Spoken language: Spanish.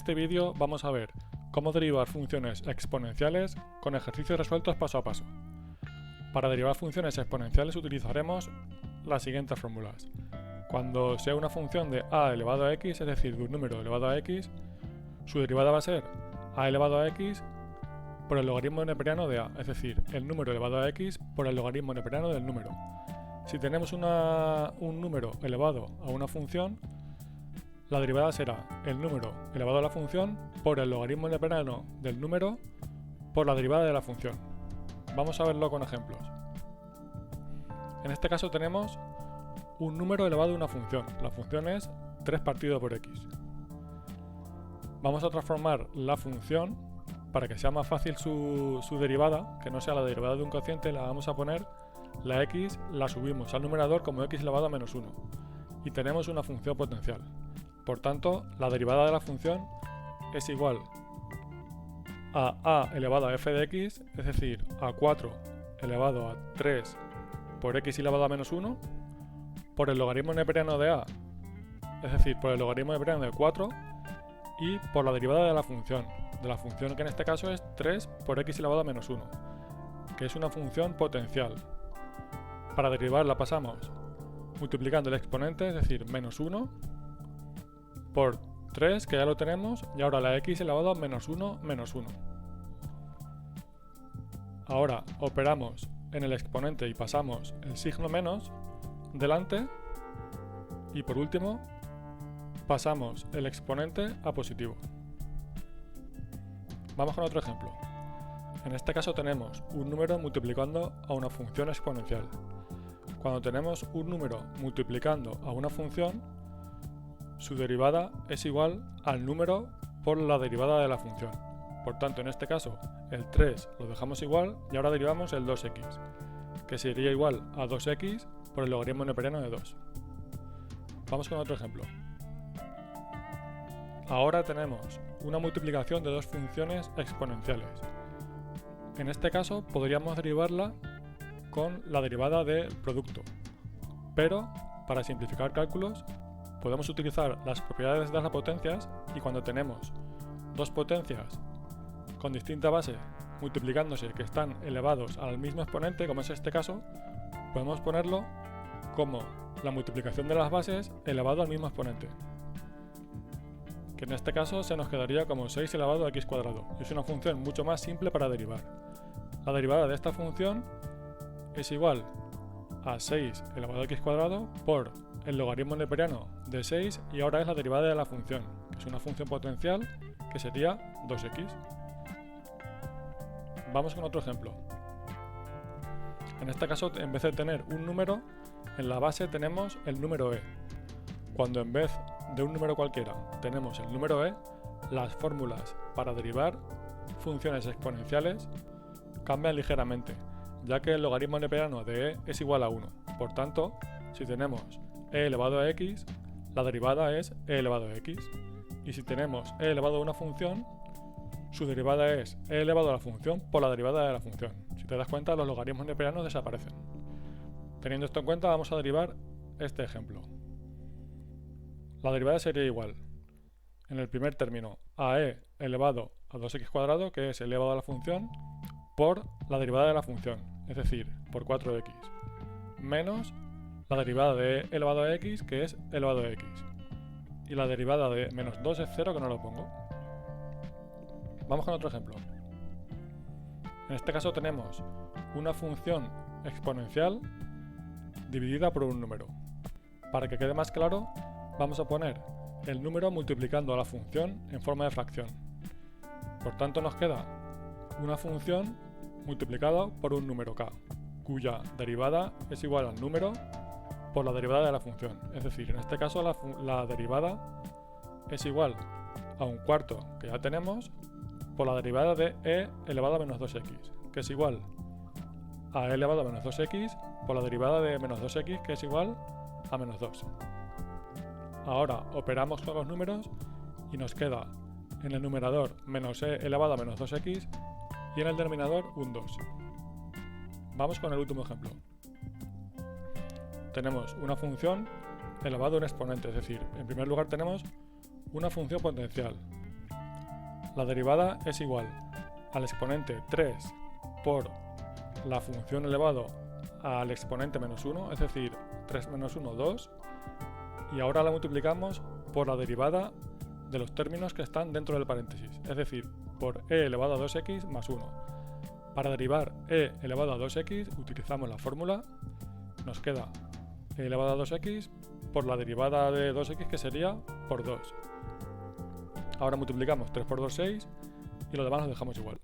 este vídeo vamos a ver cómo derivar funciones exponenciales con ejercicios resueltos paso a paso. Para derivar funciones exponenciales utilizaremos las siguientes fórmulas. Cuando sea una función de a elevado a x, es decir, de un número elevado a x, su derivada va a ser a elevado a x por el logaritmo neperiano de a, es decir, el número elevado a x por el logaritmo neperiano del número. Si tenemos un número elevado a una función, la derivada será el número elevado a la función por el logaritmo neperiano del número por la derivada de la función. Vamos a verlo con ejemplos. En este caso tenemos un número elevado a una función. La función es 3 partido por x. Vamos a transformar la función para que sea más fácil su derivada, que no sea la derivada de un cociente. La vamos a poner, la x la subimos al numerador como x elevado a menos 1 y tenemos una función potencial. Por tanto, la derivada de la función es igual a elevado a f de x, es decir, a 4 elevado a 3 por x elevado a menos 1 por el logaritmo neperiano de a, es decir, por el logaritmo neperiano de 4 y por la derivada de la función que en este caso es 3 por x elevado a menos 1, que es una función potencial. Para derivarla pasamos multiplicando el exponente, es decir, menos 1 por 3, que ya lo tenemos, y ahora la x elevado a menos 1 menos 1. Ahora operamos en el exponente y pasamos el signo menos delante, y por último pasamos el exponente a positivo. Vamos con otro ejemplo. En este caso tenemos un número multiplicando a una función exponencial. Cuando tenemos un número multiplicando a una función, su derivada es igual al número por la derivada de la función. Por tanto, en este caso, el 3 lo dejamos igual y ahora derivamos el 2x, que sería igual a 2x por el logaritmo neperiano de 2. Vamos con otro ejemplo. Ahora tenemos una multiplicación de dos funciones exponenciales. En este caso, podríamos derivarla con la derivada del producto, pero para simplificar cálculos podemos utilizar las propiedades de las potencias y cuando tenemos dos potencias con distinta base multiplicándose que están elevados al mismo exponente, como es este caso, podemos ponerlo como la multiplicación de las bases elevado al mismo exponente, que en este caso se nos quedaría como 6 elevado a x cuadrado. Es una función mucho más simple para derivar. La derivada de esta función es igual a 6 elevado a x cuadrado por el logaritmo neperiano de 6 y ahora es la derivada de la función, que es una función potencial que sería 2x. Vamos con otro ejemplo. En este caso, en vez de tener un número, en la base tenemos el número e. Cuando en vez de un número cualquiera tenemos el número e, las fórmulas para derivar funciones exponenciales cambian ligeramente, ya que el logaritmo neperiano de e es igual a 1. Por tanto, si tenemos e elevado a x, la derivada es e elevado a x. Y si tenemos e elevado a una función, su derivada es e elevado a la función por la derivada de la función. Si te das cuenta, los logaritmos neperianos desaparecen. Teniendo esto en cuenta, vamos a derivar este ejemplo. La derivada sería igual, en el primer término, a e elevado a 2x cuadrado, que es elevado a la función, por la derivada de la función, es decir, por 4x, menos la derivada de e elevado a x, que es elevado a x. Y la derivada de menos 2 es 0, que no lo pongo. Vamos con otro ejemplo. En este caso tenemos una función exponencial dividida por un número. Para que quede más claro, vamos a poner el número multiplicando a la función en forma de fracción. Por tanto, nos queda una función multiplicada por un número k, cuya derivada es igual al número por la derivada de la función. Es decir, en este caso la derivada es igual a un cuarto que ya tenemos por la derivada de e elevado a menos 2x, que es igual a e elevado a menos 2x por la derivada de menos 2x, que es igual a menos 2. Ahora operamos con los números y nos queda en el numerador menos e elevado a menos 2x y en el denominador un 2. Vamos con el último ejemplo. Tenemos una función elevado a un exponente, es decir, en primer lugar tenemos una función potencial la derivada es igual al exponente 3 por la función elevado al exponente menos 1, es decir, 3 menos 1, 2, y ahora la multiplicamos por la derivada de los términos que están dentro del paréntesis, es decir, por e elevado a 2x más 1. Para derivar e elevado a 2x utilizamos la fórmula, nos queda e elevado a 2x por la derivada de 2x, que sería por 2. Ahora multiplicamos 3 por 2, 6, y lo demás lo dejamos igual.